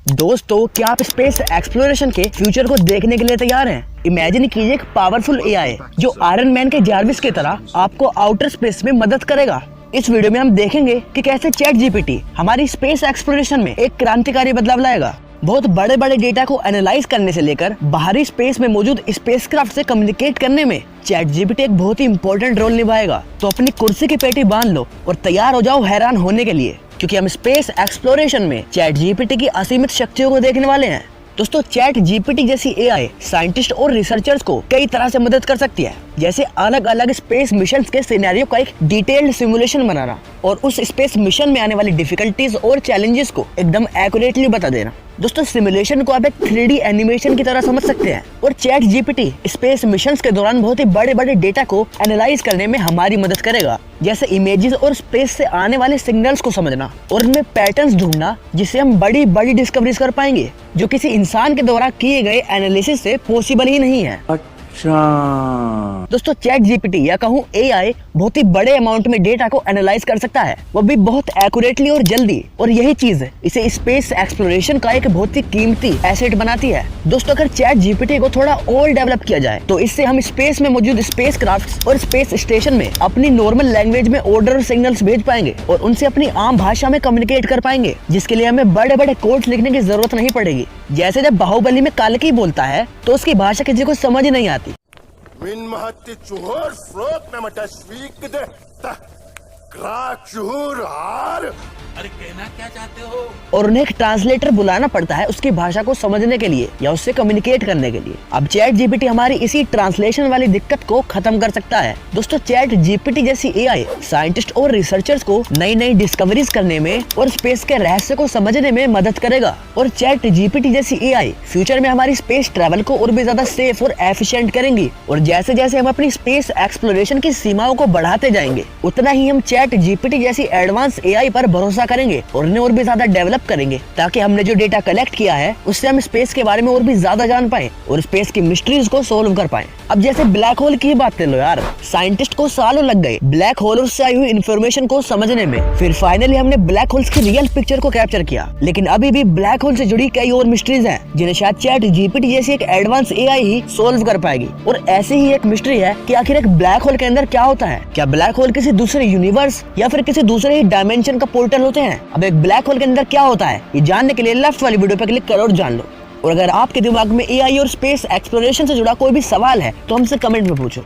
दोस्तों, क्या आप स्पेस एक्सप्लोरेशन के फ्यूचर को देखने के लिए तैयार हैं? इमेजिन कीजिए एक पावरफुल एआई जो आयरन मैन के जार्विस की तरह आपको आउटर स्पेस में मदद करेगा। इस वीडियो में हम देखेंगे कि कैसे चैट जीपीटी हमारी स्पेस एक्सप्लोरेशन में एक क्रांतिकारी बदलाव लाएगा। बहुत बड़े बड़े डेटा को एनालाइज करने से लेकर बाहरी स्पेस में मौजूद स्पेसक्राफ्ट से कम्युनिकेट करने में चैट जीपीटी एक बहुत ही इंपॉर्टेंट रोल निभाएगा। तो अपनी कुर्सी की पेटी बांध लो और तैयार हो जाओ हैरान होने के लिए, क्योंकि हम स्पेस एक्सप्लोरेशन में चैट जीपीटी की असीमित शक्तियों को देखने वाले हैं। दोस्तों, चैट जीपीटी जैसी एआई साइंटिस्ट और रिसर्चर्स को कई तरह से मदद कर सकती है, जैसे अलग अलग स्पेस मिशन के सिनेरियो का एक डिटेल्ड सिमुलेशन बनाना और उस स्पेस मिशन में आने वाली डिफिकल्टीज और चैलेंजेस को एकदम एक्यूरेटली बता देना। दोस्तों, सिमुलेशन को आप एक 3D एनिमेशन की तरह समझ सकते हैं और चैट जीपीटी स्पेस मिशंस के दौरान बहुत ही बड़े बड़े डेटा को एनालाइज करने में हमारी मदद करेगा, जैसे इमेजेस और स्पेस से आने वाले सिग्नल्स को समझना और उनमें पैटर्न्स ढूंढना, जिससे हम बड़ी बड़ी डिस्कवरीज कर पाएंगे जो किसी इंसान के द्वारा किए गए एनालिसिस से पॉसिबल ही नहीं है। दोस्तों, चैट जीपीटी या कहूँ एआई बहुत ही बड़े अमाउंट में डेटा को एनालाइज कर सकता है, वो भी बहुत एक्यूरेटली और जल्दी, और यही चीज इसे स्पेस एक्सप्लोरेशन का एक बहुत ही कीमती एसेट बनाती है। दोस्तों, अगर चैट जीपीटी को थोड़ा और डेवलप किया जाए तो इससे हम स्पेस में मौजूद स्पेसक्राफ्ट्स और स्पेस स्टेशन में अपनी नॉर्मल लैंग्वेज में ऑर्डर और सिग्नल्स भेज पाएंगे और उनसे अपनी आम भाषा में कम्युनिकेट कर पाएंगे, जिसके लिए हमें बड़े बड़े कोड्स लिखने की जरूरत नहीं पड़ेगी। जैसे जब बाहुबली में काल्की बोलता है तो उसकी भाषा किसी को समझ नहीं आती। अरे कहना क्या चाहते हो? और उन्हें एक ट्रांसलेटर बुलाना पड़ता है उसकी भाषा को समझने के लिए या उससे कम्युनिकेट करने के लिए। अब चैट जीपीटी हमारी इसी ट्रांसलेशन वाली दिक्कत को खत्म कर सकता है। दोस्तों, चैट जीपीटी जैसी एआई साइंटिस्ट और रिसर्चर्स को नई नई डिस्कवरीज करने में और स्पेस के रहस्य को समझने में मदद करेगा। और चैट जीपीटी जैसी एआई फ्यूचर में हमारी स्पेस ट्रेवल को और भी ज्यादा सेफ और एफिशिएंट करेंगी। और जैसे जैसे हम अपनी स्पेस एक्सप्लोरेशन की सीमाओं को बढ़ाते जाएंगे, उतना ही हम चैट जीपीटी जैसी एडवांस एआई पर भरोसा करेंगे और उन्हें और भी ज्यादा डेवलप करेंगे, ताकि हमने जो डेटा कलेक्ट किया है उससे हम स्पेस के बारे में और भी ज्यादा जान पाएं और स्पेस की मिस्ट्रीज को सोल्व कर पाएं। अब जैसे ब्लैक होल की बात कर लो यार, साइंटिस्ट को सालों लग गए ब्लैक होल से आई हुई इन्फॉर्मेशन को समझने में, फिर फाइनली हमने ब्लैक होल्स की रियल पिक्चर को कैप्चर किया। लेकिन अभी भी ब्लैक होल से जुड़ी कई और मिस्ट्रीज हैं जिन्हें शायद चैट जीपीटी जैसी एक एडवांस एआई ही सोल्व कर पाएगी। और ऐसी ही एक मिस्ट्री है कि आखिर एक ब्लैक होल के अंदर क्या होता है। क्या ब्लैक होल किसी दूसरे यूनिवर्स या फिर किसी दूसरे ही डायमेंशन का पोर्टल होते हैं? अब एक ब्लैक होल के अंदर क्या होता है, ये जानने के लिए लेफ्ट वाली वीडियो पर क्लिक करो और जान लो। और अगर आपके दिमाग में एआई और स्पेस एक्सप्लोरेशन से जुड़ा कोई भी सवाल है तो हमसे कमेंट में पूछो।